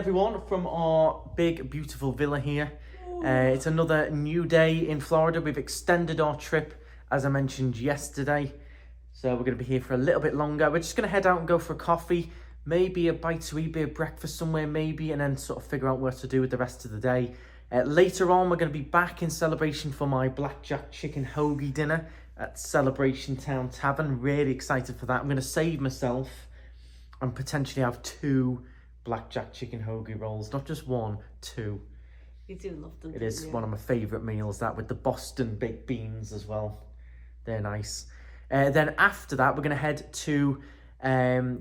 everyone from our big beautiful villa here. It's another new day in Florida. We've extended our trip as I mentioned yesterday, so we're going to be here for a little bit longer. We're just going to head out and go for a coffee, maybe a bite to eat, bit of breakfast somewhere maybe, and then sort of figure out what to do with the rest of the day. Later on we're going to be back in Celebration for my blackjack chicken hoagie dinner at Celebration Town Tavern. Really excited for that. I'm going to save myself and potentially have 2 blackjack chicken hoagie rolls, not just 1, 2. You do love them. It is one of my favourite meals, that, with the Boston baked beans as well. They're nice. Then after that, we're going to head to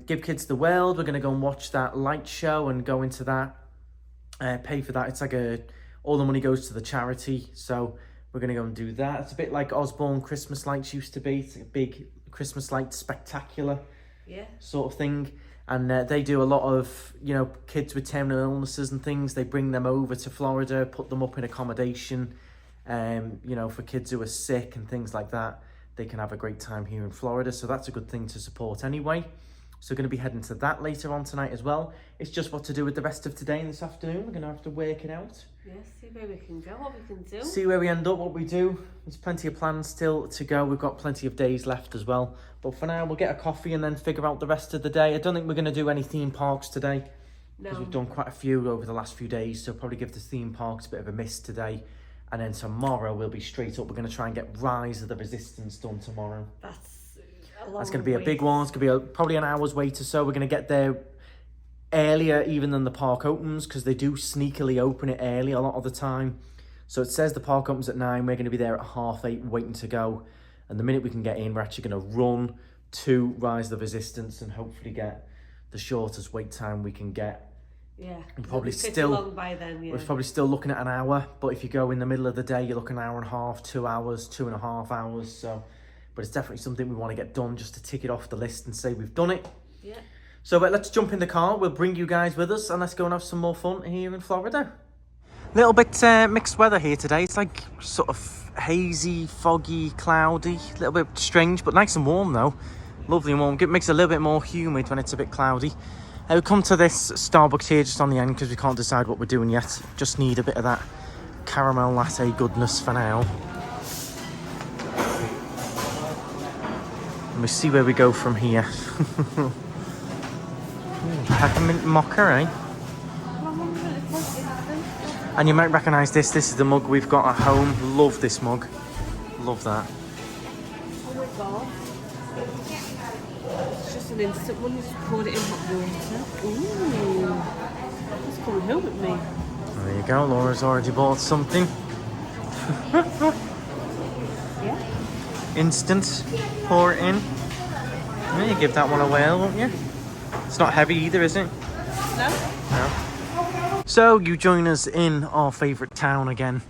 Give Kids the World. We're going to go and watch that light show and go into that. Pay for that. It's like all the money goes to the charity. So we're going to go and do that. It's a bit like Osborne Christmas lights used to be. It's a big Christmas light spectacular sort of thing. And they do a lot of, kids with terminal illnesses and things. They bring them over to Florida, put them up in accommodation, for kids who are sick and things like that. They can have a great time here in Florida. So that's a good thing to support anyway. So we're going to be heading to that later on tonight as well. It's just what to do with the rest of today and this afternoon. We're going to have to work it out. Yeah, see where we can go, what we can do. See where we end up, what we do. There's plenty of plans still to go. We've got plenty of days left as well. But for now, we'll get a coffee and then figure out the rest of the day. I don't think we're going to do any theme parks today. Because we've done quite a few over the last few days. So probably give the theme parks a bit of a miss today. And then tomorrow we'll be straight up. We're going to try and get Rise of the Resistance done tomorrow. That's going to be a big one. It's going to be probably an hour's wait or so. We're going to get there earlier even than the park opens, because they do sneakily open it early a lot of the time. So it says the park opens at 9. We're going to be there at 8:30 waiting to go. And the minute we can get in, we're actually going to run to Rise of the Resistance and hopefully get the shortest wait time we can get. Yeah, probably still along by then, we're probably still looking at an hour, but if you go in the middle of the day, you're looking an hour and a half, 2 hours, 2.5 hours. So, but it's definitely something we want to get done, just to tick it off the list and say we've done it. Yeah. So let's jump in the car. We'll bring you guys with us and let's go and have some more fun here in Florida. Little bit mixed weather here today. It's like sort of hazy, foggy, cloudy, a little bit strange, but nice and warm though. Lovely and warm. It makes it a little bit more humid when it's a bit cloudy. We come to this Starbucks here just on the end because we can't decide what we're doing yet. Just need a bit of that caramel latte goodness for now. And we see where we go from here. Peppermint mocha, eh? And you might recognise this. This is the mug we've got at home. Love this mug. Love that. Oh my god. It's just an instant one. You just poured it in hot water. Ooh. It's coming home with me. There you go. Laura's already bought something. Yeah. Instant. Pour it in. Yeah, you give that one a whirl, won't you? It's not heavy either, is it? No. So you join us in our favourite town again,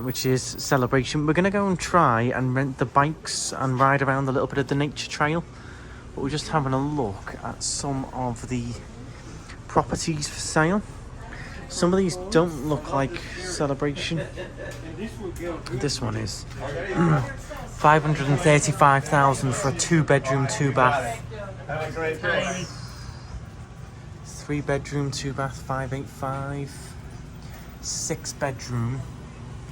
which is Celebration. We're going to go and try and rent the bikes and ride around a little bit of the nature trail. But we're just having a look at some of the properties for sale. Some of these don't look like Celebration. This one is $535,000 for a 2-bedroom, 2-bath. 3-bedroom, 2-bath, 585. 6-bedroom.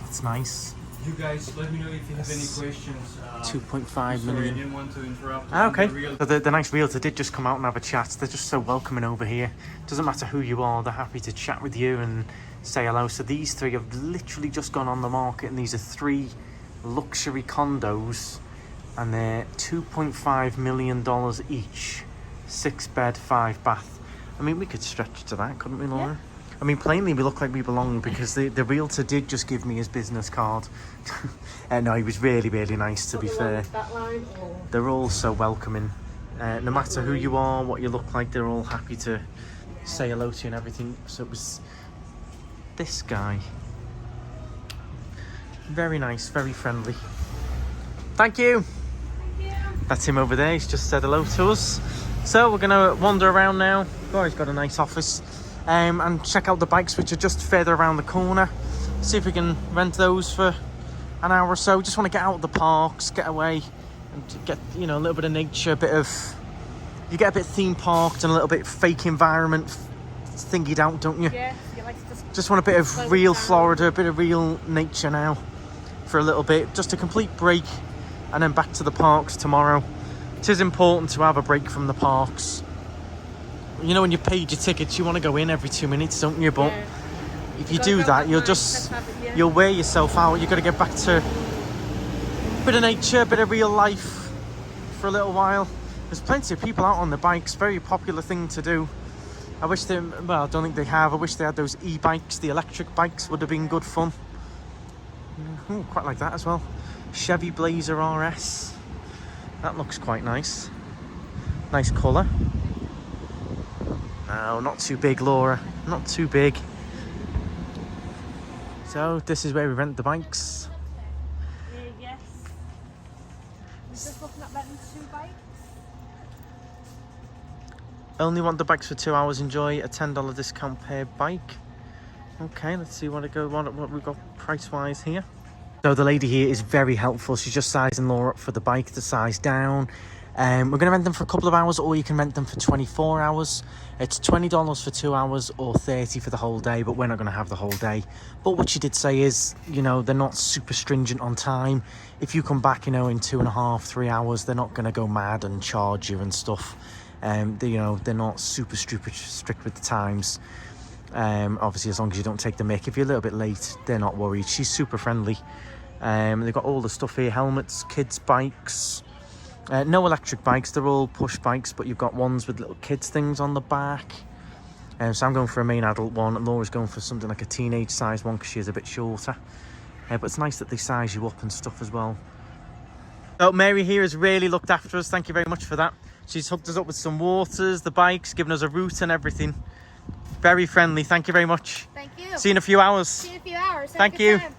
That's nice. You guys, let me know if you have any questions. 2.5 million. Sorry, I didn't want to interrupt. Okay. So the nice realtor did just come out and have a chat. They're just so welcoming over here. Doesn't matter who you are, they're happy to chat with you and say hello. So these 3 have literally just gone on the market, and these are 3 luxury condos, and they're $2.5 million each. 6-bed, 5-bath. I mean, we could stretch to that, couldn't we, Laura? Yeah. I mean, plainly we look like we belong because the realtor did just give me his business card. No, he was really, really nice, to be fair. They're all so welcoming. No matter who you are, what you look like, they're all happy to say hello to you and everything. So it was this guy. Very nice, very friendly. Thank you. That's him over there. He's just said hello to us. So we're going to wander around now. Oh, he's got a nice office. And check out the bikes, which are just further around the corner. See if we can rent those for an hour or so. Just want to get out of the parks, get away, and to get, a little bit of nature, you get a bit theme parked and a little bit fake environment thingied out, don't you? Yeah, you like to Just want a bit of slow real down. Florida, a bit of real nature now for a little bit. Just a complete break and then back to the parks tomorrow. It is important to have a break from the parks. You know, when you paid your tickets, you want to go in every 2 minutes, don't you? But Yeah. if you Gotta do go that, at you'll night, just, let's have it, yeah. you'll wear yourself out. You've got to get back to a bit of nature, a bit of real life for a little while. There's plenty of people out on the bikes, very popular thing to do. I wish they, well, I don't think they have. I wish they had those e-bikes, the electric bikes would have been good fun. Ooh, quite like that as well. Chevy Blazer RS. That looks quite nice. Nice colour. No, not too big, Laura. Not too big. So this is where we rent the bikes. Yes. We're just looking at renting 2 bikes. Only want the bikes for 2 hours. Enjoy a $10 discount per bike. Okay, let's see what we've got price-wise here. So the lady here is very helpful. She's just sizing Laura up for the bike, the size down. We're going to rent them for a couple of hours, or you can rent them for 24 hours. It's $20 for 2 hours or $30 for the whole day, but we're not going to have the whole day. But what she did say is, you know, they're not super stringent on time. If you come back, you know, in 2.5, 3 hours, they're not going to go mad and charge you and stuff. They're not super strict with the times. Obviously, as long as you don't take the mick. If you're a little bit late, they're not worried. She's super friendly. They've got all the stuff here: helmets, kids' bikes. No electric bikes, they're all push bikes, but you've got ones with little kids things on the back. So I'm going for a main adult one, and Laura's going for something like a teenage size one because she is a bit shorter. But it's nice that they size you up and stuff as well. So Mary here has really looked after us. Thank you very much for that. She's hooked us up with some waters, the bikes, given us a route and everything. Very friendly. Thank you very much. Thank you. See you in a few hours. See you in a few hours. Have a Thank good you. time.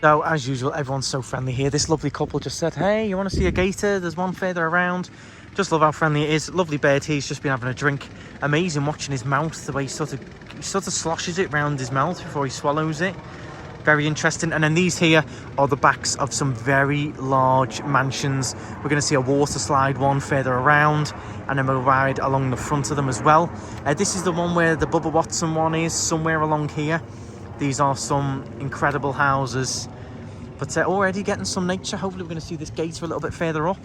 So, as usual, everyone's so friendly here. This lovely couple just said, hey, you want to see a gator? There's one further around. Just love how friendly it is. Lovely bird here. He's just been having a drink. Amazing watching his mouth, the way he sort of sloshes it round his mouth before he swallows it. Very interesting. And then these here are the backs of some very large mansions. We're going to see a water slide one further around, and then we'll ride along the front of them as well. This is the one where the Bubba Watson one is, somewhere along here. These are some incredible houses, but already getting some nature. Hopefully we're going to see this gator a little bit further up.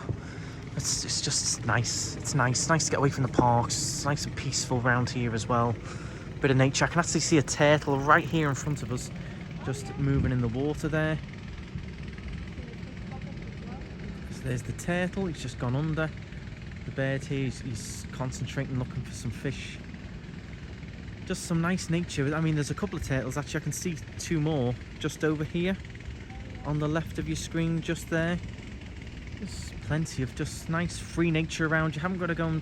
It's just nice. It's nice to get away from the parks. It's nice and peaceful around here as well. Bit of nature. I can actually see a turtle right here in front of us, just moving in the water there. So there's the turtle. He's just gone under. The bird here, he's concentrating, looking for some fish. Just some nice nature. I mean, there's a couple of turtles. Actually, I can see 2 more just over here on the left of your screen, just there. There's plenty of just nice free nature around. You haven't got to go and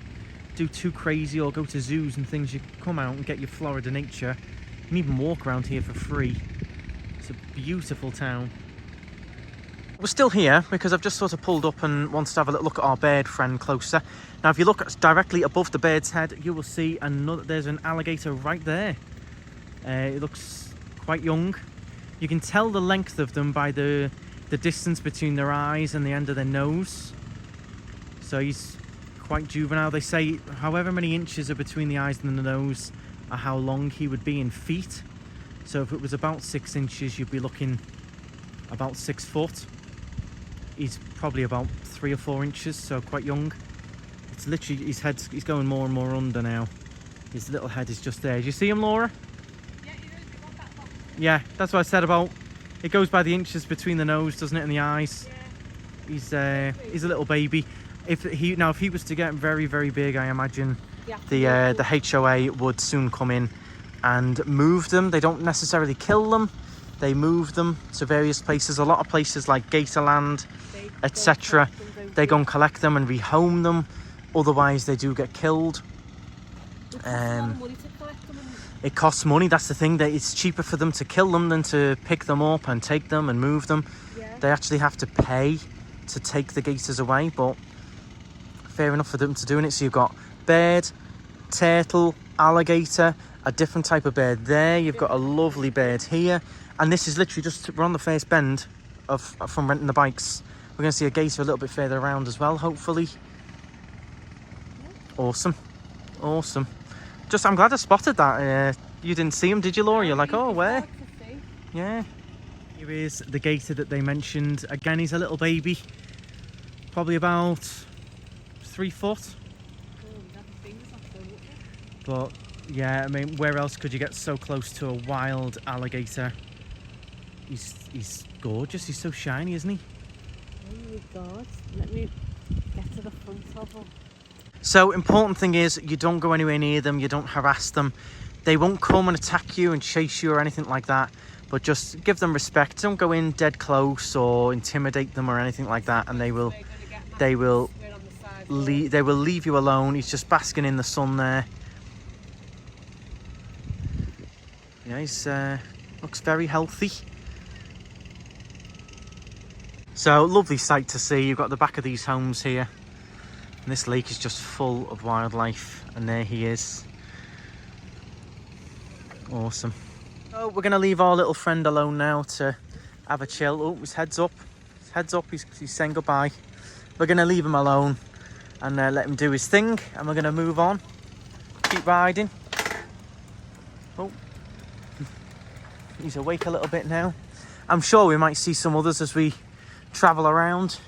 do too crazy or go to zoos and things. You come out and get your Florida nature. You can even walk around here for free. It's a beautiful town. We're still here because I've just sort of pulled up and wanted to have a little look at our bird friend closer. Now, if you look directly above the bird's head, you will see there's an alligator right there. It looks quite young. You can tell the length of them by the distance between their eyes and the end of their nose. So he's quite juvenile. They say however many inches are between the eyes and the nose are how long he would be in feet. So if it was about 6 inches, you'd be looking about 6 foot. He's probably about 3 or 4 inches, so quite young. It's literally, his head's, he's going more and more under now. His little head is just there. Do you see him, Laura? Yeah, that's what I said about, it goes by the inches between the nose, doesn't it, and the eyes. Yeah. He's a little baby. If he was to get very, very big, I imagine the HOA would soon come in and move them. They don't necessarily kill them. They move them to various places. A lot of places like Gatorland, etc. They go and collect them and rehome them. Otherwise, they do get killed. it costs money. That's the thing, that it's cheaper for them to kill them than to pick them up and take them and move them. Yeah. They actually have to pay to take the gators away, but fair enough for them to doing it. So you've got bird, turtle, alligator, a different type of bird there. You've got a lovely bird here, and this is literally just, we're on the first bend from renting the bikes. We're going to see a gator a little bit further around as well, hopefully. Awesome. Just, I'm glad I spotted that. You didn't see him, did you, Laura? You're like, oh, where? Yeah. Here is the gator that they mentioned. Again, he's a little baby, probably about 3 foot. But yeah, I mean, where else could you get so close to a wild alligator? He's gorgeous. He's so shiny, isn't he? Oh my God! Let me get to the front of him. So important thing is, you don't go anywhere near them. You don't harass them. They won't come and attack you and chase you or anything like that. But just give them respect. Don't go in dead close or intimidate them or anything like that. And they will leave you alone. He's just basking in the sun there. Yeah, he's looks very healthy. So, lovely sight to see. You've got the back of these homes here. And this lake is just full of wildlife. And there he is. Awesome. So, we're going to leave our little friend alone now to have a chill. Oh, his head's up. His head's up. He's saying goodbye. We're going to leave him alone and let him do his thing. And we're going to move on. Keep riding. Oh. He's awake a little bit now. I'm sure we might see some others as we travel around.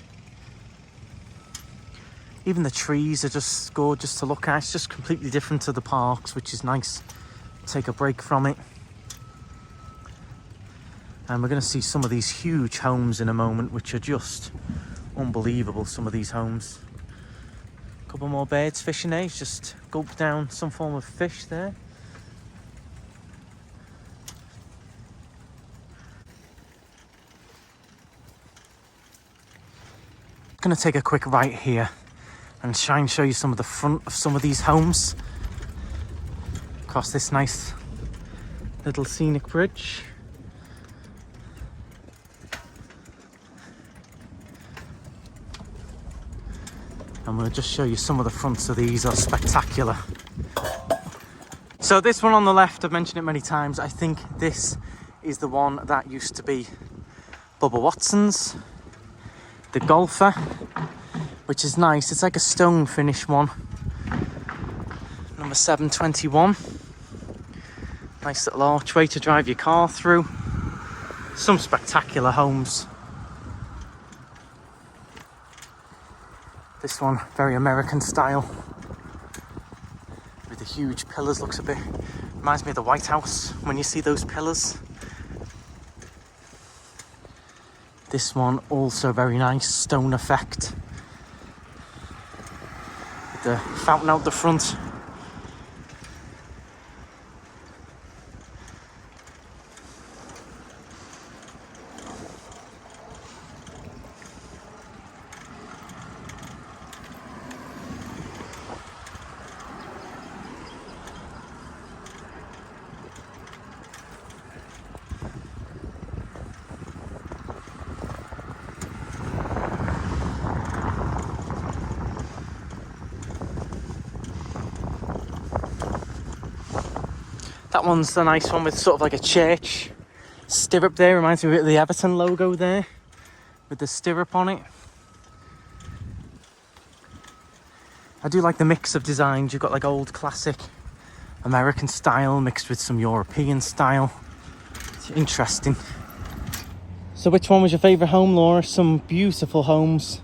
Even the trees are just gorgeous to look at. It's just completely different to the parks, which is nice. Take a break from it. And we're going to see some of these huge homes in a moment, which are just unbelievable, some of these homes. A couple more birds fishing there. He's just gulped down some form of fish there. Going to take a quick right here and try and show you some of the front of some of these homes across this nice little scenic bridge. And we'll just show you some of the fronts of these. Are spectacular. So this one on the left, I've mentioned it many times. I think this is the one that used to be Bubba Watson's. The golfer, which is nice. It's like a stone finish one. Number 721. Nice little archway to drive your car through. Some spectacular homes. This one, very American style. With the huge pillars, looks a bit, reminds me of the White House when you see those pillars. This one also very nice, stone effect. With the fountain out the front. That one's a nice one with sort of like a church stirrup there. Reminds me a bit of the Everton logo there with the stirrup on it. I do like the mix of designs. You've got like old classic American style mixed with some European style. It's interesting. So which one was your favourite home, Laura? Some beautiful homes.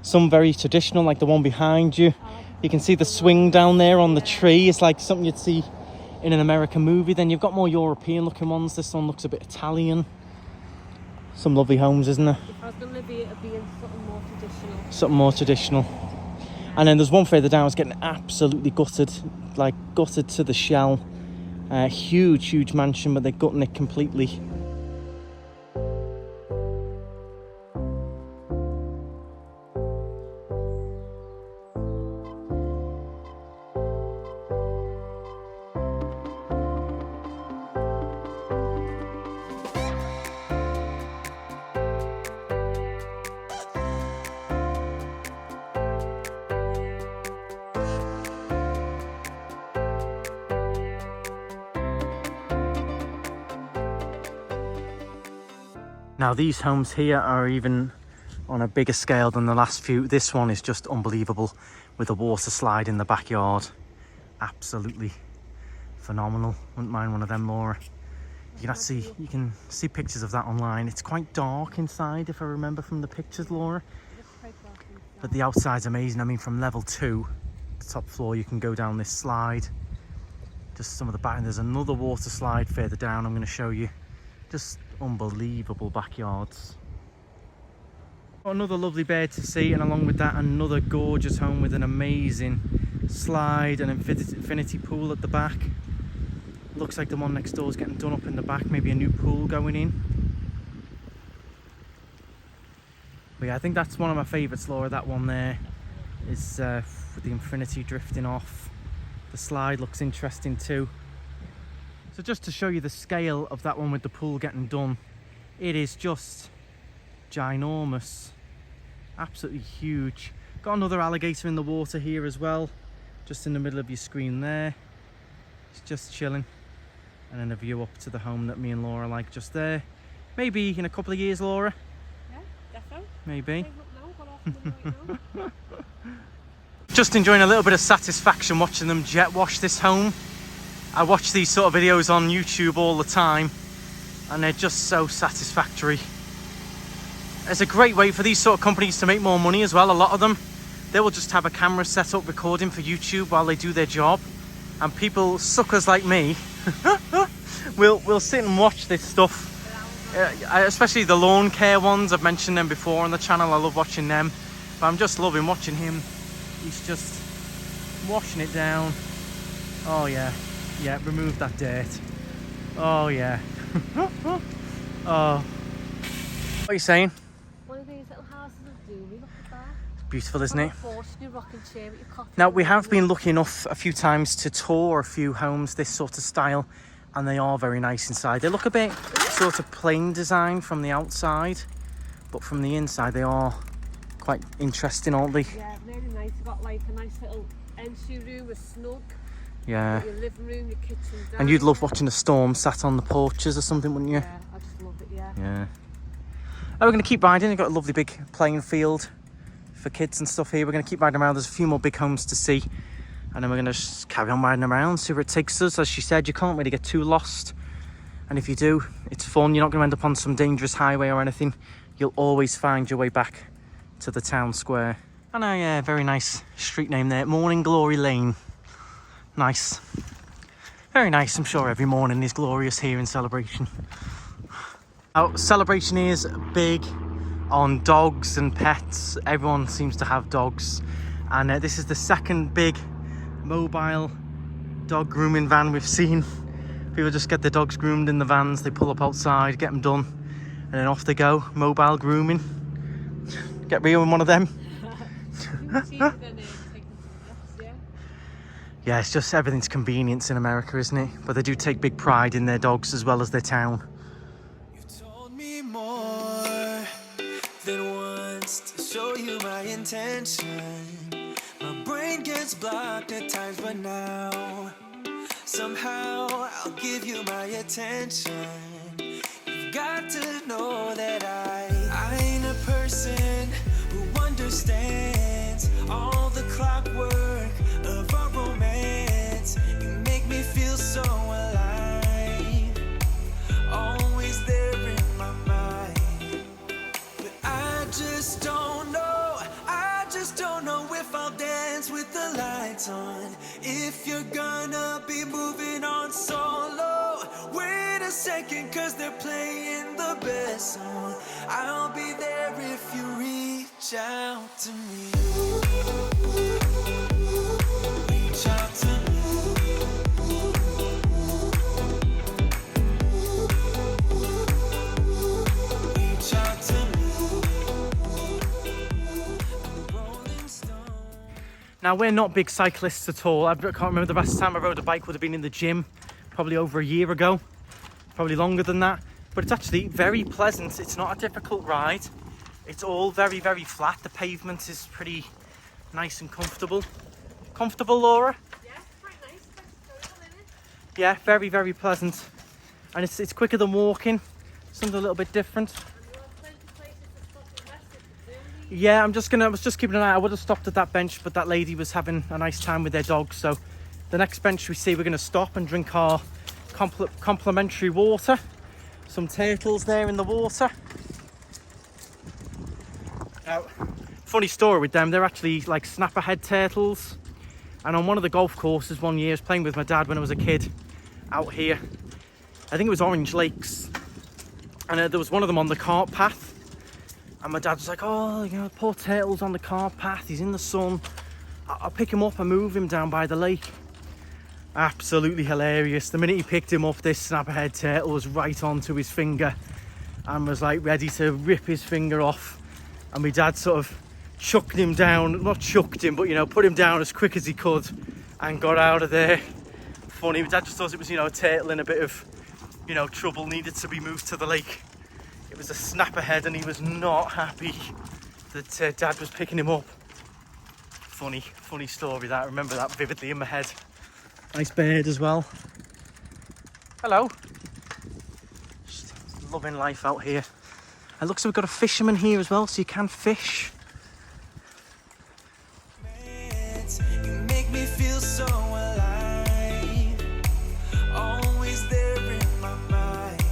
Some very traditional, like the one behind you. You can see the swing down there on the tree. It's like something you'd see in an American movie. Then you've got more European looking ones. This one looks a bit Italian. Some lovely homes, isn't there? If I was going to live here, it'd be in something more traditional. Something more traditional. And then there's one further down. It's getting absolutely gutted, like gutted to the shell. Huge mansion, but they're gutting it completely. Now these homes here are even on a bigger scale than the last few. This one is just unbelievable with a water slide in the backyard. Absolutely phenomenal. Wouldn't mind one of them, Laura. You can see pictures of that online. It's quite dark inside, if I remember from the pictures, Laura. But the outside's amazing. I mean, from level 2, the top floor, you can go down this slide. Just some of the back, and there's another water slide further down I'm going to show you. Just unbelievable backyards. Another lovely bed to see, and along with that, another gorgeous home with an amazing slide and infinity pool at the back. Looks like the one next door is getting done up in the back, maybe a new pool going in. But yeah, I think that's one of my favourites, Laura. That one there is with the infinity drifting off. The slide looks interesting too. So just to show you the scale of that one with the pool getting done, it is just ginormous, absolutely huge. Got another alligator in the water here as well, just in the middle of your screen there. It's just chilling. And then a view up to the home that me and Laura like just there. Maybe in a couple of years, Laura. Yeah, definitely. Maybe. Just enjoying a little bit of satisfaction watching them jet wash this home. I watch these sort of videos on YouTube all the time, and they're just so satisfactory. It's a great way for these sort of companies to make more money as well. A lot of them, they will just have a camera set up recording for YouTube while they do their job, and people, suckers like me, we'll sit and watch this stuff. Especially the lawn care ones, I've mentioned them before on the channel. I love watching them, but I'm just loving watching him. He's just washing it down. Oh yeah, yeah, remove that dirt. Oh yeah. Oh. What are you saying? One of these little houses of doom, look at that. It's beautiful, isn't it? Rocking chair with your coffee. Now, we have been lucky enough a few times to tour a few homes this sort of style, and they are very nice inside. They look a bit sort of plain design from the outside, but from the inside they are quite interesting, aren't they? Yeah, really nice. You've got like a nice little entry room, a snug. Yeah. Your living room, your kitchen. And you'd love watching a storm sat on the porches or something, wouldn't you? Yeah, I just love it, yeah. Yeah. Oh, we're going to keep riding. We've got a lovely big playing field for kids and stuff here. We're going to keep riding around. There's a few more big homes to see, and then we're going to just carry on riding around, see where it takes us. As she said, you can't really get too lost, and if you do, it's fun. You're not going to end up on some dangerous highway or anything. You'll always find your way back to the town square. And a very nice street name there, Morning Glory Lane. Nice, very nice. I'm sure every morning is glorious here in Celebration. Celebration is big on dogs and pets. Everyone seems to have dogs, and this is the second big mobile dog grooming van we've seen. People just get their dogs groomed in the vans, they pull up outside, get them done, and then off they go. Mobile grooming. Get real in one of them. Yeah, it's just everything's convenience in America, isn't it? But they do take big pride in their dogs as well as their town. You've told me more than once to show you my intention. My brain gets blocked at times, but now somehow I'll give you my attention. You've got to know that I ain't a person who understands all the clockwork of our romance. You make me feel so alive, always there in my mind. But I just don't know if I'll dance with the lights on. If you're gonna be moving on solo, wait a second, cause they're playing the best song. I'll be there if you reach out to me. Reach out to me. Reach out to me. Now, we're not big cyclists at all. I can't remember the last time I rode a bike. Would have been in the gym probably over a year ago, probably longer than that. But it's actually very pleasant. It's not a difficult ride. It's all very, very flat. The pavement is pretty nice and comfortable. Comfortable, Laura? Yeah, quite nice. Yeah, very, very pleasant. And it's quicker than walking. Something a little bit different. And Yeah, I was just keeping an eye. I would have stopped at that bench, but that lady was having a nice time with their dog. So the next bench we see, we're going to stop and drink our complimentary water. Some turtles there in the water. Now, funny story with them, they're actually like snapperhead turtles. And on one of the golf courses one year, I was playing with my dad when I was a kid out here. I think it was Orange Lakes. And there was one of them on the cart path. And my dad was like, oh, you know, poor turtle's on the cart path. He's in the sun. I'll pick him up and move him down by the lake. Absolutely hilarious. The minute he picked him up, this snapperhead turtle was right onto his finger and was like ready to rip his finger off. And my dad sort of chucked him down, not chucked him, but, you know, put him down as quick as he could and got out of there. Funny, my dad just thought it was, you know, a turtle in a bit of, you know, trouble, needed to be moved to the lake. It was a snapperhead and he was not happy that Dad was picking him up. Funny story that. I remember that vividly in my head. Nice bird as well. Hello. Just loving life out here. It looks like we've got a fisherman here as well, so you can fish. You make me feel so alive, always there in my mind.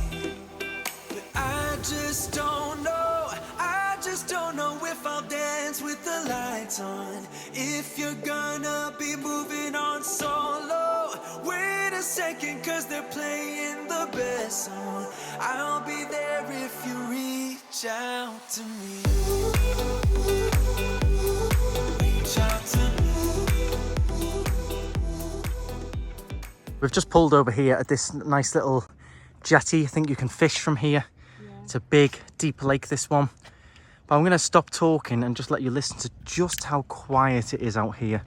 But I just don't know if I'll dance with the lights on. If you're gonna be moving on solo, wait a second, cause they're playing the best song. I'll be there if you reach out to me. Reach out to me. We've just pulled over here at this nice little jetty. I think you can fish from here. Yeah. It's a big, deep lake, this one. But I'm going to stop talking and just let you listen to just how quiet it is out here.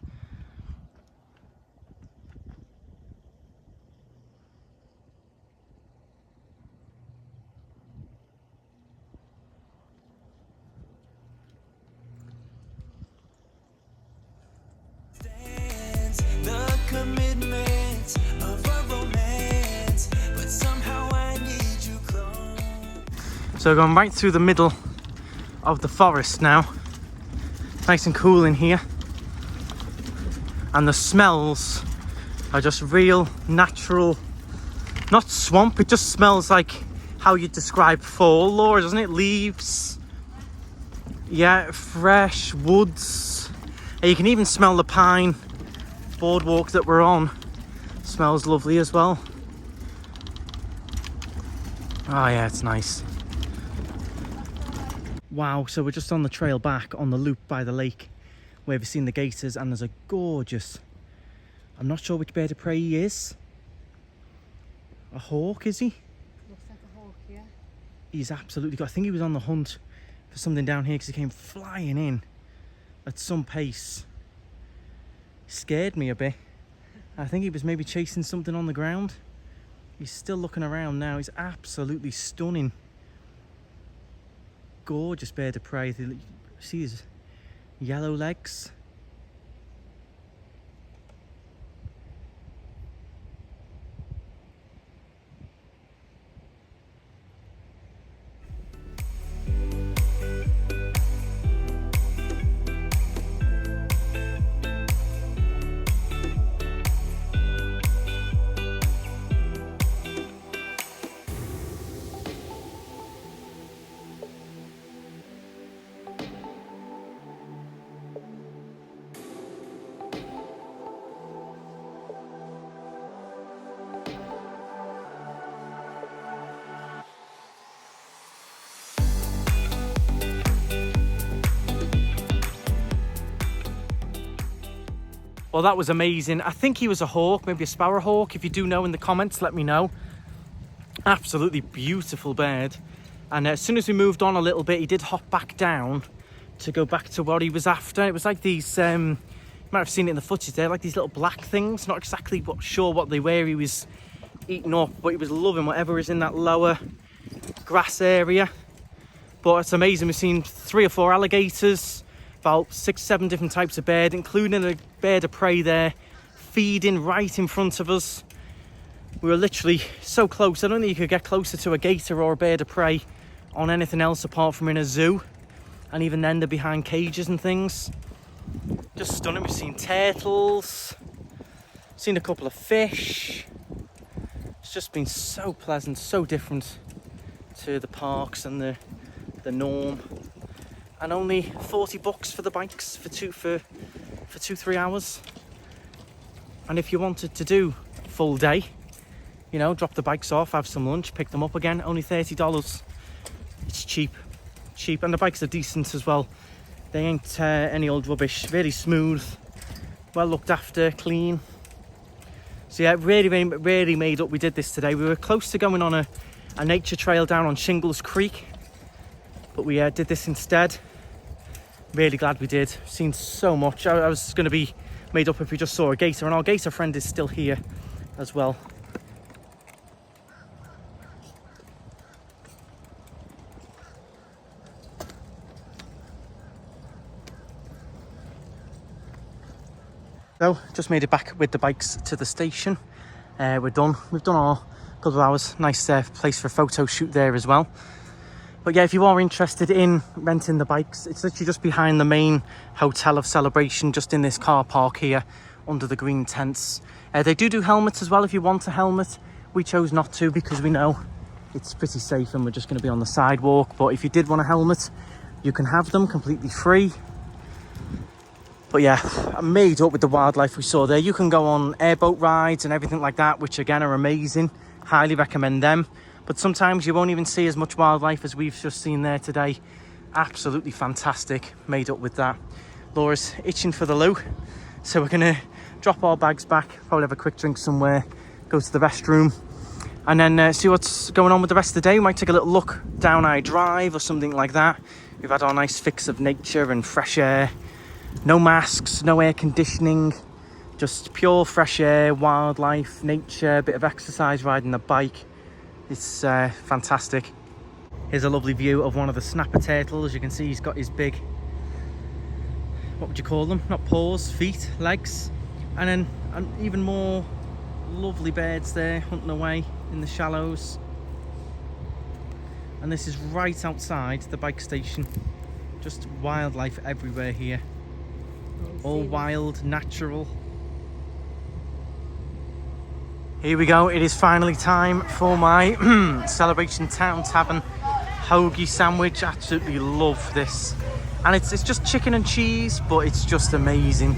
The commitment of a romance, but somehow I need you close. So we're going right through the middle of the forest now. Nice and cool in here. And the smells are just real, natural, not swamp, it just smells like how you describe fall, Laura, doesn't it? Leaves. Yeah, fresh woods. And you can even smell the pine boardwalk that we're on. Smells lovely as well. Oh yeah, it's nice. Wow, so we're just on the trail back on the loop by the lake where we've seen the gators, and there's a gorgeous, I'm not sure which bird of prey he is. A hawk, is he? Looks like a hawk, yeah. He's absolutely got, I think he was on the hunt for something down here because he came flying in at some pace. He scared me a bit. I think he was maybe chasing something on the ground. He's still looking around now. He's absolutely stunning. Gorgeous bird of prey. See his yellow legs. Well, that was amazing. I think he was a hawk, maybe a sparrowhawk. If you do know in the comments, let me know. Absolutely beautiful bird. And as soon as we moved on a little bit, he did hop back down to go back to what he was after. It was like these, you might have seen it in the footage there, like these little black things. Not exactly sure what they were he was eating up, but he was loving whatever is in that lower grass area. But it's amazing. We've seen 3 or 4 alligators, about 6, 7 different types of bird, including a bird of prey there feeding right in front of us. We were literally so close. I don't think you could get closer to a gator or a bird of prey on anything else apart from in a zoo. And even then, they're behind cages and things. Just stunning. We've seen turtles, seen a couple of fish. It's just been so pleasant, so different to the parks and the norm. And only 40 bucks for the bikes for 2-3 hours. And if you wanted to do full day, you know, drop the bikes off, have some lunch, pick them up again, only $30. It's cheap, and the bikes are decent as well. They ain't any old rubbish, really smooth, well looked after, clean. So yeah, really made up we did this today. We were close to going on a nature trail down on Shingles Creek, but we did this instead. Really glad we did. Seen so much. I was going to be made up if we just saw a gator, and our gator friend is still here as well. So just made it back with the bikes to the station. We're done. We've done our couple of hours. Nice place for a photo shoot there as well. But yeah, if you are interested in renting the bikes, it's literally just behind the main hotel of Celebration, just in this car park here under the green tents. They do helmets as well if you want a helmet. We chose not to because we know it's pretty safe and we're just going to be on the sidewalk. But if you did want a helmet, you can have them completely free. But yeah, I'm made up with the wildlife we saw there. You can go on airboat rides and everything like that, which again are amazing. Highly recommend them. But sometimes you won't even see as much wildlife as we've just seen there today. Absolutely fantastic. Made up with that. Laura's itching for the loo. So we're going to drop our bags back, probably have a quick drink somewhere, go to the restroom, and then see what's going on with the rest of the day. We might take a little look down I Drive or something like that. We've had our nice fix of nature and fresh air. No masks, no air conditioning. Just pure fresh air, wildlife, nature, a bit of exercise, riding the bike. It's fantastic. Here's a lovely view of one of the snapper turtles. You can see he's got his big, what would you call them? Not paws, feet, legs. And then even more lovely birds there hunting away in the shallows. And this is right outside the bike station. Just wildlife everywhere here. All wild, natural. Here we go, it is finally time for my Celebration Town Tavern Hoggie sandwich. Absolutely love this. And it's just chicken and cheese, but it's just amazing.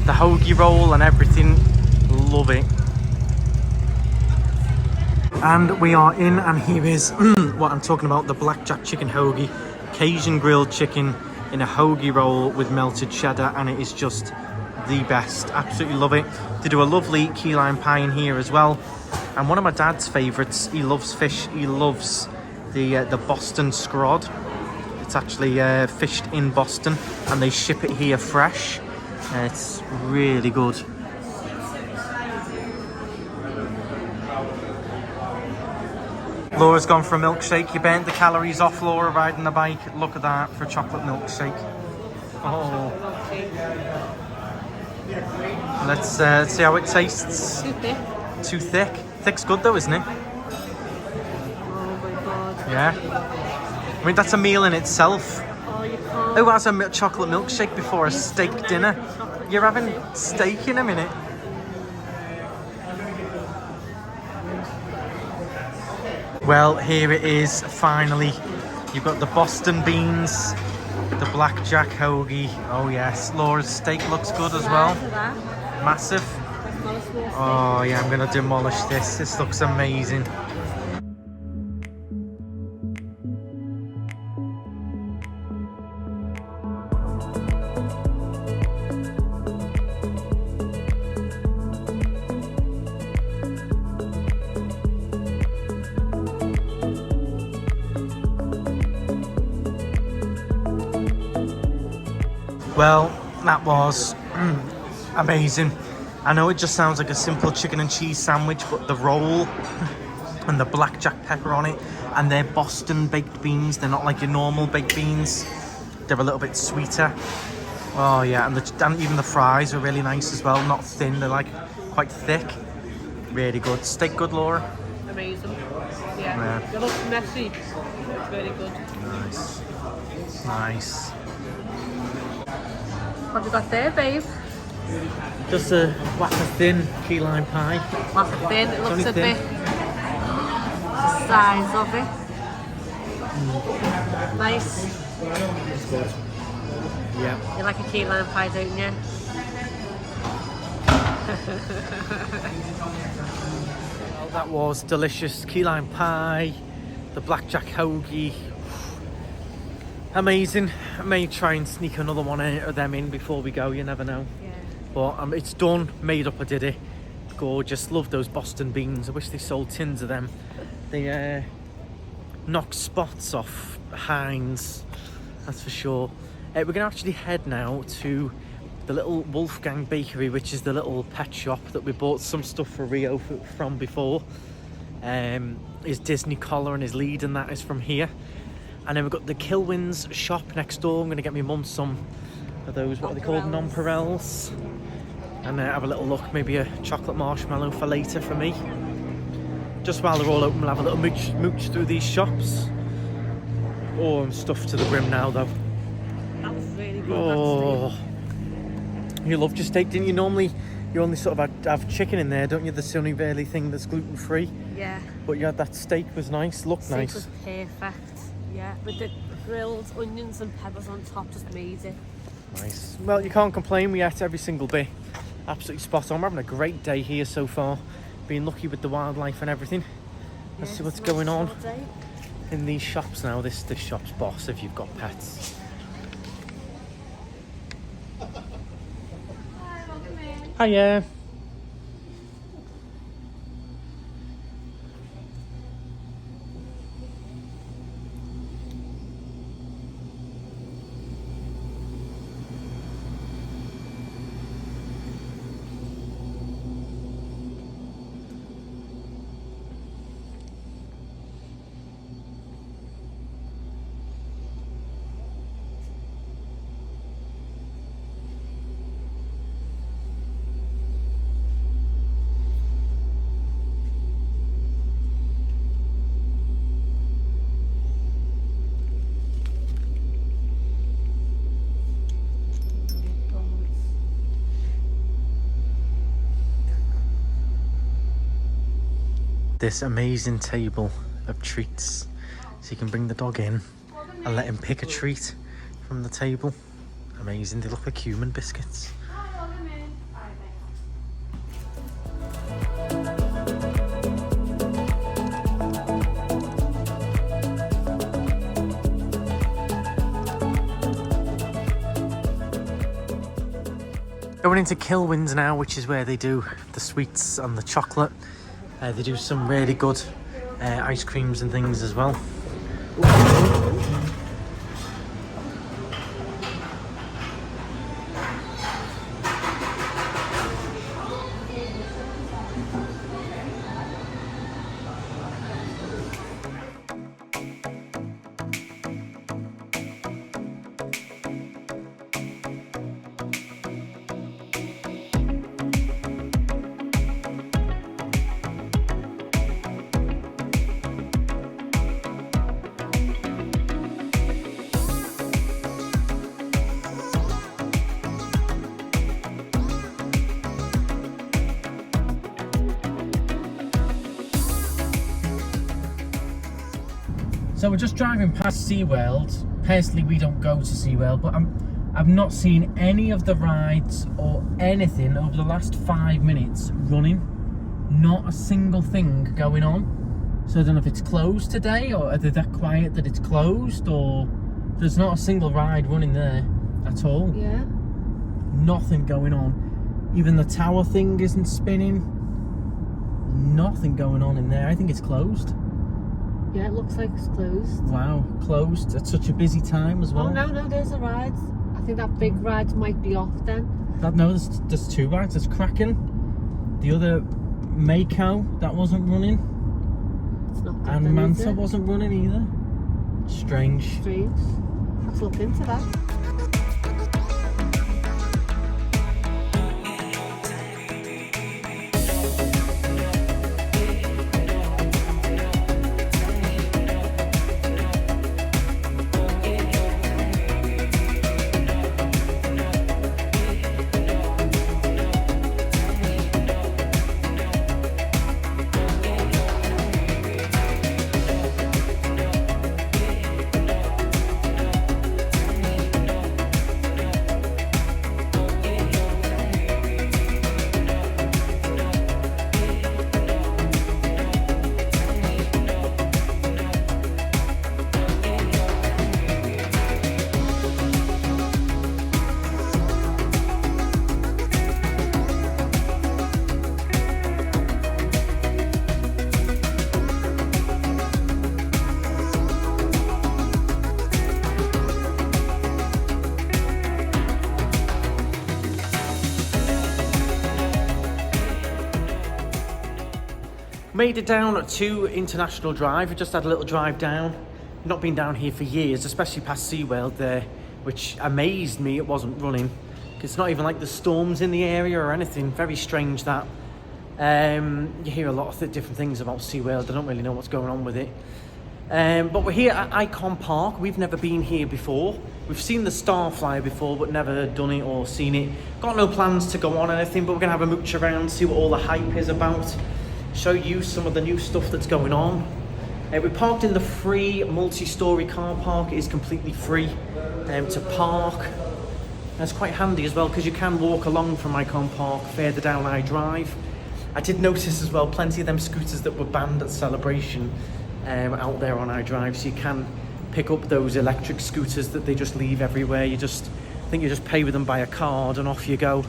The hoagie roll and everything, love it. And we are in, and here is what I'm talking about, the blackjack chicken hoagie. Cajun grilled chicken in a hoagie roll with melted cheddar, and it is just the best. Absolutely love it. They do a lovely key lime pie in here as well, and one of my dad's favorites, he loves fish, he loves the Boston scrod. It's actually fished in Boston and they ship it here fresh. It's really good. Laura's gone for a milkshake. You burnt the calories off, Laura, riding the bike. Look at that, for a chocolate milkshake. Oh. Let's see how it tastes. Too thick. Too thick? Thick's good though, isn't it? Oh my god. Yeah. I mean, that's a meal in itself. Oh, you can't. Who has a chocolate milkshake before a steak dinner? You're having steak in a minute. Well, here it is, finally. You've got the Boston beans, the blackjack hoagie. Oh yes, Laura's steak looks good as well. Massive. Oh yeah, I'm gonna demolish this. This looks amazing. Well, that was amazing. I know it just sounds like a simple chicken and cheese sandwich, but the roll and the blackjack pepper on it, and they're Boston baked beans. They're not like your normal baked beans. They're a little bit sweeter. Oh yeah, and even the fries are really nice as well. Not thin, they're like quite thick. Really good. Steak good, Laura? Amazing. Yeah. Yeah. They look messy. It's very good. Nice. Nice. What have you got there, babe? Just a wafer thin key lime pie. Wafer thin. It looks only a thin. bit the size of it. Nice. It's good. Yeah. You like a key lime pie, don't you? Well, that was delicious. Key lime pie, the blackjack hoagie. Amazing. I may try and sneak another one of them in before we go, you never know. Yeah. But it's done, made up, I did it. Gorgeous. Love those Boston beans. I wish they sold tins of them. They knock spots off Heinz, that's for sure. We're going to actually head now to the little Wolfgang Bakery, which is the little pet shop that we bought some stuff for Rio from before. His Disney collar and his lead and that is from here. And then we've got the Kilwins shop next door. I'm going to get my mum some of those, what are they called, nonpareils. And have a little look, maybe a chocolate marshmallow for later for me. Just while they're all open, we'll have a little mooch through these shops. Oh, I'm stuffed to the brim now though. That was really good. Oh, you loved your steak, didn't you? Normally you only sort of have chicken in there, don't you? That's the only really thing that's gluten free. Yeah. But you had that steak was nice, looked Steak nice. was perfect. Yeah, with the grilled onions and peppers on top, just made it. Nice. Well, you can't complain. We ate every single bit. Absolutely spot on. We're having a great day here so far. Being lucky with the wildlife and everything. Let's see what's going on in these shops now. This shop's boss if you've got pets. Hiya. This amazing table of treats, so you can bring the dog in and let him pick a treat from the table. Amazing. They look like human biscuits. Going into Kilwins now, which is where they do the sweets and the chocolate. They do some really good ice creams and things as well. So we're just driving past SeaWorld. Personally, we don't go to SeaWorld, but I've not seen any of the rides or anything over the last 5 minutes running. Not a single thing going on. So I don't know if it's closed today, or are they that quiet that it's closed, or there's not a single ride running there at all. Yeah. Nothing going on. Even the tower thing isn't spinning. Nothing going on in there. I think it's closed. Yeah, it looks like it's closed. Wow, closed at such a busy time as well. Oh, no, there's a ride. I think that big ride might be off then. No, there's two rides. There's Kraken. The other, Mako, that wasn't running. It's not good And then, is Manta it? wasn't running either. Strange. Strange. Let's look into that. Made it down to International Drive. We just had a little drive down. Not been down here for years, especially past SeaWorld there, which amazed me it wasn't running. It's not even like the storms in the area or anything. Very strange that. You hear a lot of different things about SeaWorld. I don't really know what's going on with it. But we're here at Icon Park. We've never been here before. We've seen the Starflyer before, but never done it or seen it. Got no plans to go on anything, but we're gonna have a mooch around, see what all the hype is about. Show you some of the new stuff that's going on. We parked in the free multi-storey car park. It is completely free to park. That's quite handy as well because you can walk along from Icon Park further down I Drive. I did notice as well plenty of them scooters that were banned at Celebration out there on I Drive, so you can pick up those electric scooters that they just leave everywhere. I think you just pay with them by a card and off you go.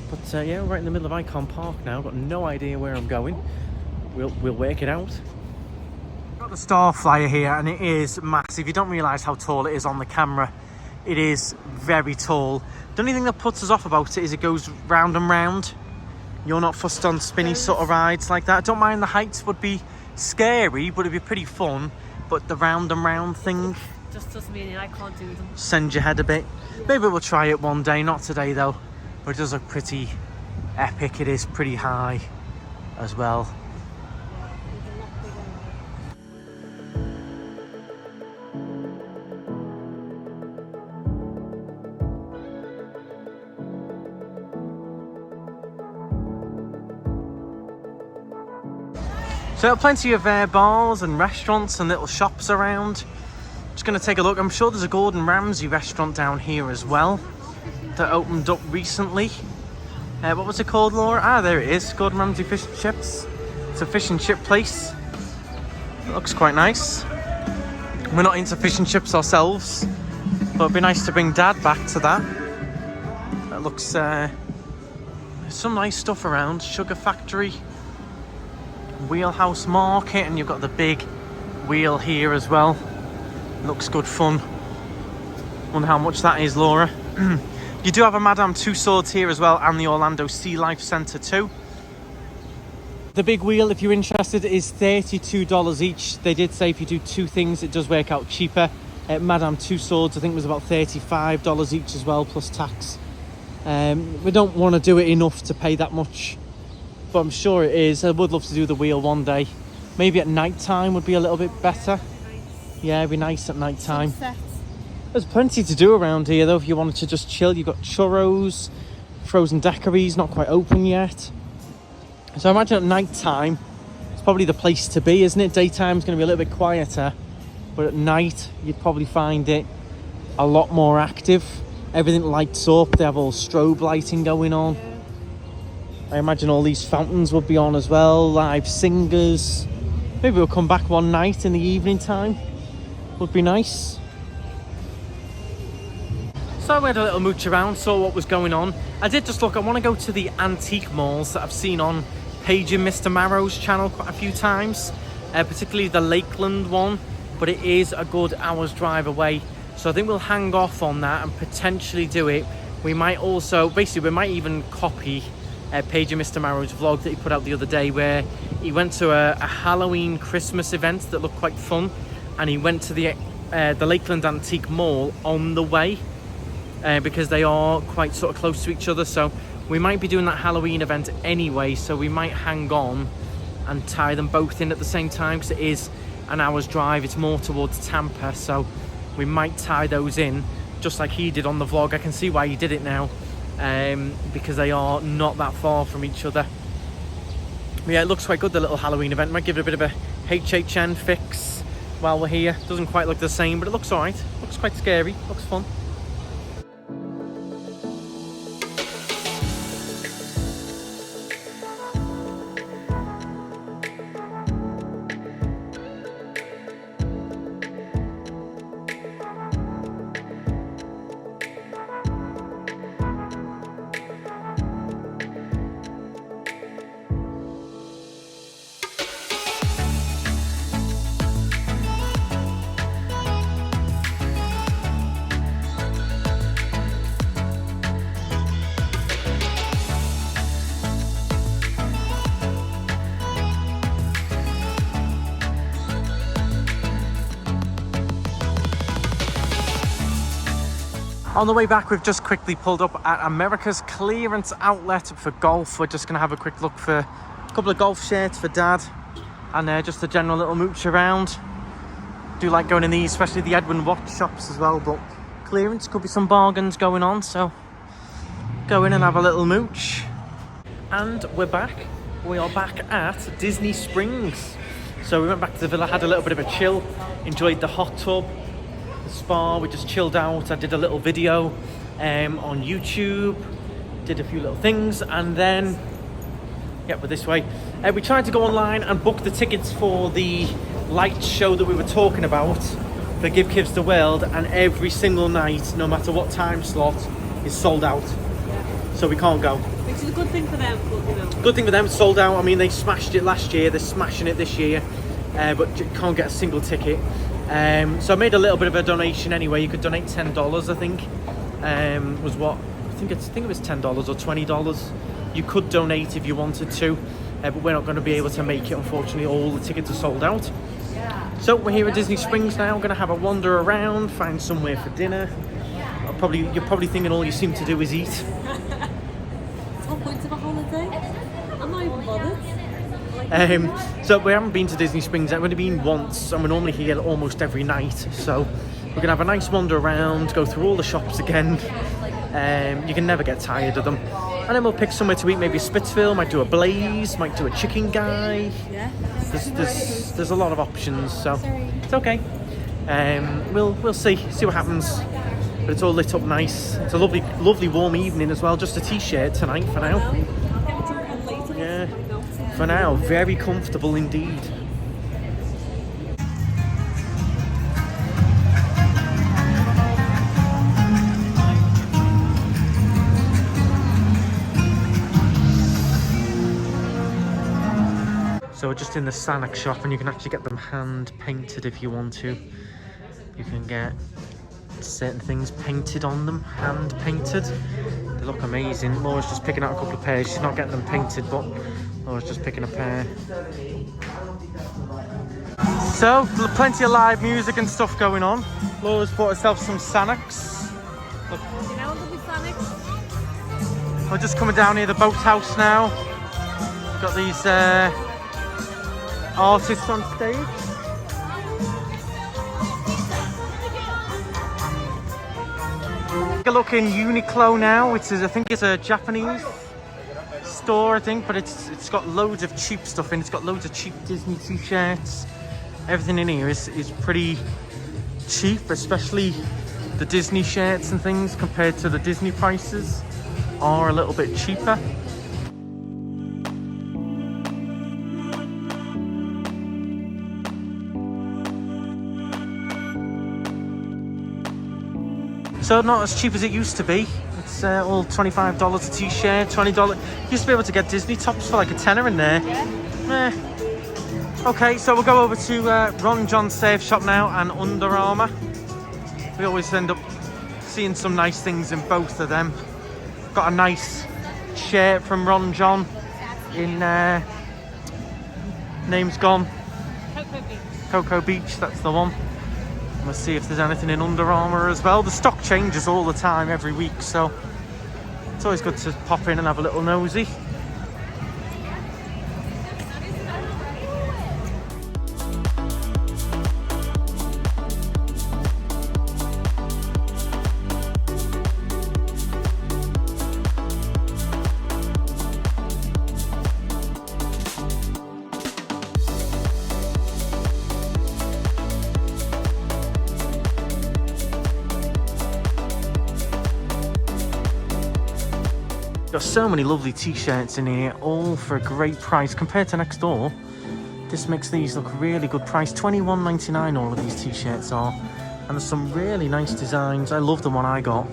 But yeah, we're right in the middle of Icon Park now. Got no idea where I'm going. We'll work it out. Got the Starflyer here, and it is massive. You don't realise how tall it is on the camera. It is very tall. The only thing that puts us off about it is it goes round and round. You're not fussed on spinny sort of rides like that. Don't mind the heights, would be scary, but it'd be pretty fun. But the round and round thing just doesn't mean I can't do them. Send your head a bit. Maybe we'll try it one day, not today though. But it does look pretty epic. It is pretty high as well. So plenty of bars and restaurants and little shops around. Just going to take a look. I'm sure there's a Gordon Ramsay restaurant down here as well that opened up recently. What was it called, Laura? Ah, there it is. Gordon Ramsay Fish and Chips. It's a fish and chip place. It looks quite nice. We're not into fish and chips ourselves, but it'd be nice to bring Dad back to that. That looks... there's some nice stuff around. Sugar Factory. Wheelhouse Market, and you've got the big wheel here as well. Looks good fun. Wonder how much that is, Laura. You do have a Madame Tussauds here as well, and the Orlando Sea Life Centre too. The big wheel, if you're interested, is $32 each. They did say if you do two things, it does work out cheaper. Madame Tussauds, I think, was about $35 each as well, plus tax. We don't want to do it enough to pay that much, but I'm sure it is. I would love to do the wheel one day. Maybe at night time would be a little bit better. Yeah, it'd be nice at night time. There's plenty to do around here though if you wanted to just chill. You've got churros, frozen daiquiris, not quite open yet. So I imagine at night time it's probably the place to be, isn't it? Daytime's going to be a little bit quieter, but at night you'd probably find it a lot more active. Everything lights up. They have all strobe lighting going on. I imagine all these fountains would be on as well, live singers. Maybe we'll come back one night in the evening time. Would be nice. So we had a little mooch around, saw what was going on. I did just look, I want to go to the antique malls that I've seen on Paige and Mr. Marrow's channel quite a few times. Particularly the Lakeland one, but it is a good hour's drive away. So I think we'll hang off on that and potentially do it. We might also, basically we might even copy Paige and Mr. Marrow's vlog that he put out the other day, where he went to a Halloween Christmas event that looked quite fun, and he went to the Lakeland Antique Mall on the way, because they are quite sort of close to each other. So we might be doing that Halloween event anyway, so we might hang on and tie them both in at the same time, because it is an hour's drive. It's more towards Tampa, so we might tie those in just like he did on the vlog. I can see why he did it now, because they are not that far from each other. But yeah, it looks quite good, the little Halloween event. Might give it a bit of a HHN fix while we're here. Doesn't quite look the same, but it looks alright. Looks quite scary, looks fun. On the way back, we've just quickly pulled up at America's clearance outlet for golf. We're just going to have a quick look for a couple of golf shirts for Dad and just a general little mooch around. Do like going in these, especially the Edwin watch shops as well, but clearance could be some bargains going on, so go in and have a little mooch. And we're back. We are back at Disney Springs. So we went back to the villa, had a little bit of a chill, enjoyed the hot tub, the spa. We just chilled out. I did a little video on YouTube, did a few little things, and then we're this way. We tried to go online and book the tickets for the light show that we were talking about for Give Kids the World, and every single night, no matter what time slot, is sold out. So we can't go. Which is a good thing for them, but you know. Good thing for them, it's sold out. I mean, they smashed it last year, they're smashing it this year, but you can't get a single ticket. So I made a little bit of a donation anyway. You could donate $10, I think. Was what? I think it was $10 or $20. You could donate if you wanted to, but we're not going to be able to make it, unfortunately. All the tickets are sold out. So we're here at Disney Springs now. I'm going to have a wander around, find somewhere for dinner. You're probably thinking all you seem to do is eat. What point of a holiday? I'm not even bothered. So we haven't been to Disney Springs. I've only been once, and we're normally here almost every night. So we're gonna have a nice wander around, go through all the shops again. You can never get tired of them. And then we'll pick somewhere to eat, maybe a Spitzville, might do a Blaze, might do a Chicken Guy. Yeah. There's a lot of options, so it's okay. We'll see what happens. But it's all lit up nice. It's a lovely warm evening as well. Just a t-shirt tonight for now. Yeah. For now, very comfortable indeed. So we're just in the Sanic shop, and you can actually get them hand painted if you want to. You can get certain things painted on them, hand painted. They look amazing. Laura's just picking out a couple of pairs. She's not getting them painted, but Laura's just picking a pair. So plenty of live music and stuff going on. Laura's bought herself some Sanics. Look. You know, there'll be Sonics. We're just coming down here the boathouse now. Got these artists on stage. Take a look in Uniqlo now, which is, I think it's a Japanese store, I think, but it's got loads of cheap stuff in. It's got loads of cheap Disney t-shirts. Everything in here is pretty cheap, especially the Disney shirts and things compared to the Disney prices are a little bit cheaper. So not as cheap as it used to be. It's all $25 a t-shirt, $20. Used to be able to get Disney tops for like a tenner in there. Yeah. Okay, so we'll go over to Ron John's Safe Shop now and Under Armour. We always end up seeing some nice things in both of them. Got a nice shirt from Ron John in name's gone. Cocoa Beach, that's the one. Let's see if there's anything in Under Armour as well. The stock changes all the time, every week, so it's always good to pop in and have a little nosy. Got so many lovely t-shirts in here, all for a great price compared to next door. This makes these look really good price. $21.99 all of these t-shirts are, and there's some really nice designs. I love the one I got.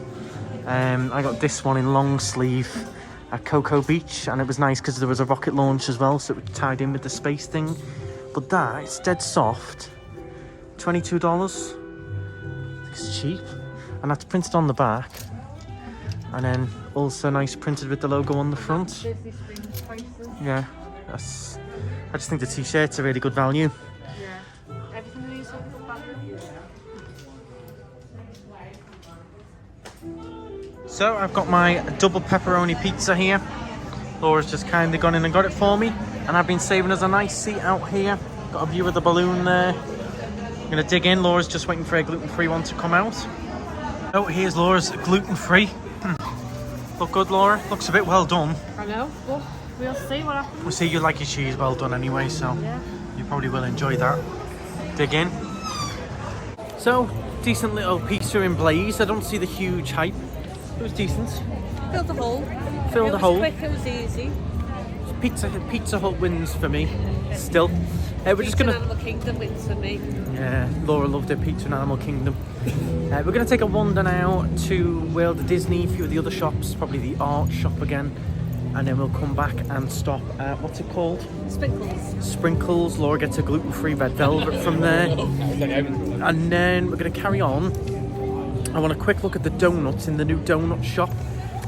I got this one in long sleeve at Cocoa Beach, and it was nice because there was a rocket launch as well, so it was tied in with the space thing. But that, it's dead soft. $22. It's cheap, and that's printed on the back. And then also nice printed with the logo on the front. Yeah, I just think the t-shirts are really good value. Yeah, everything these are back. So I've got my double pepperoni pizza here. Laura's just kindly gone in and got it for me. And I've been saving us a nice seat out here. Got a view of the balloon there. I'm gonna dig in. Laura's just waiting for a gluten-free one to come out. Oh, here's Laura's gluten-free. Look good, Laura? Looks a bit well done. I know, but we'll see what happens. We'll see, you like your cheese well done anyway, so Yeah. you probably will enjoy that. Dig in. So, decent little pizza in Blaze. I don't see the huge hype. It was decent. Filled the hole. Filled the hole. It was quick, it was easy. Pizza Hut wins for me. Still. We're just gonna... Animal Kingdom wins for me. Yeah, Laura loved it, Pizza and Animal Kingdom. We're going to take a wander now to World of Disney, a few of the other shops, probably the art shop again, and then we'll come back and stop at, what's it called? Sprinkles. Sprinkles. Laura gets a gluten-free red velvet from there. And then we're going to carry on. I want a quick look at the donuts in the new donut shop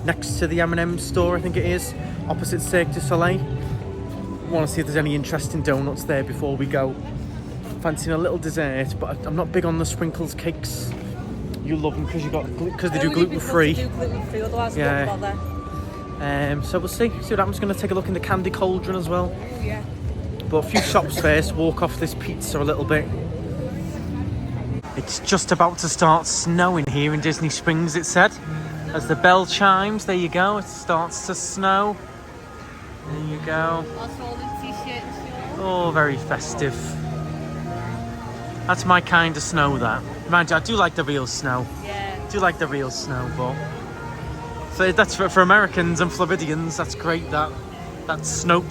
next to the M&M store, I think it is, opposite Cirque du Soleil. Want to see if there's any interesting donuts there before we go. Fancying a little dessert, but I'm not big on the sprinkles cakes. You love them because they do gluten free. Otherwise yeah. don't bother. So we'll see what happens. Going to take a look in the candy cauldron as well. Oh, yeah. But a few shops first. Walk off this pizza a little bit. It's just about to start snowing here in Disney Springs. It said, as the bell chimes. There you go. It starts to snow. There you go. Oh, very festive. That's my kind of snow, that. Mind you, I do like the real snow. Yeah. I do like the real snow, but... So that's for Americans and Floridians, that's great, that's Snope.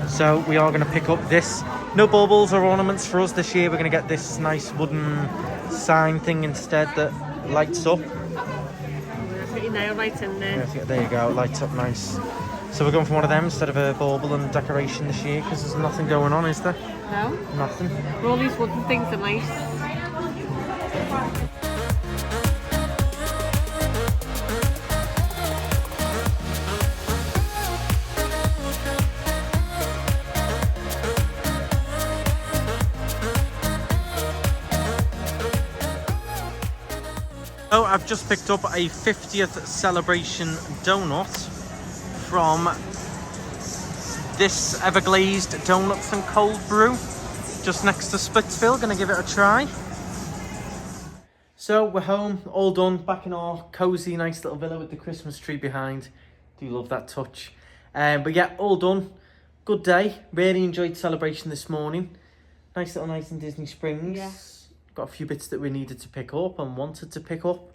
So we are going to pick up this. No baubles or ornaments for us this year. We're going to get this nice wooden sign thing instead that lights up. Put your nail right in there. Yeah, there you go, it lights up nice. So we're going for one of them instead of a bauble and decoration this year because there's nothing going on, is there? No. Nothing. All these wooden things are nice. So I've just picked up a 50th celebration donut from this Everglazed Donuts and Cold Brew just next to Splitsville. Gonna give it a try. So we're home, all done, back in our cosy, nice little villa with the Christmas tree behind. Do love that touch. But yeah, all done. Good day. Really enjoyed Celebration this morning. Nice little night in Disney Springs. Yeah. Got a few bits that we needed to pick up and wanted to pick up.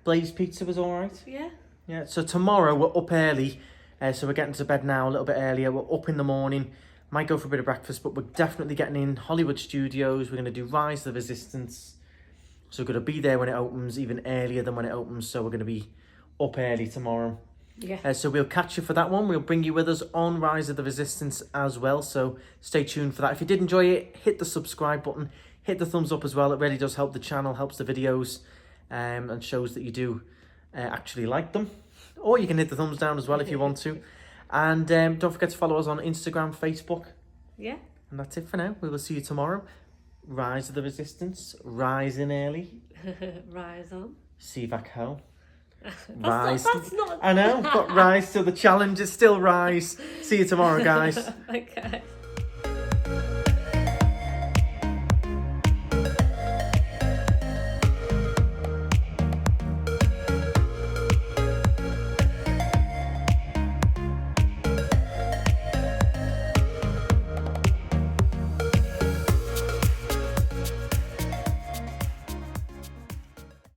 Blaze Pizza was all right. Yeah. Yeah, so tomorrow we're up early. So we're getting to bed now a little bit earlier. We're up in the morning. Might go for a bit of breakfast, but we're definitely getting in Hollywood Studios. We're going to do Rise of the Resistance. So we're going to be there when it opens, even earlier than when it opens. So we're going to be up early tomorrow. Yeah. So we'll catch you for that one. We'll bring you with us on Rise of the Resistance as well. So stay tuned for that. If you did enjoy it, hit the subscribe button. Hit the thumbs up as well. It really does help the channel, helps the videos, and shows that you do actually like them. Or you can hit the thumbs down as well if you want to. And don't forget to follow us on Instagram, Facebook. Yeah. And that's it for now. We will see you tomorrow. Rise of the Resistance. Rise in early. Rise on. See you back home. That's not... I know, but rise to the challenge is still rise. See you tomorrow, guys. Okay.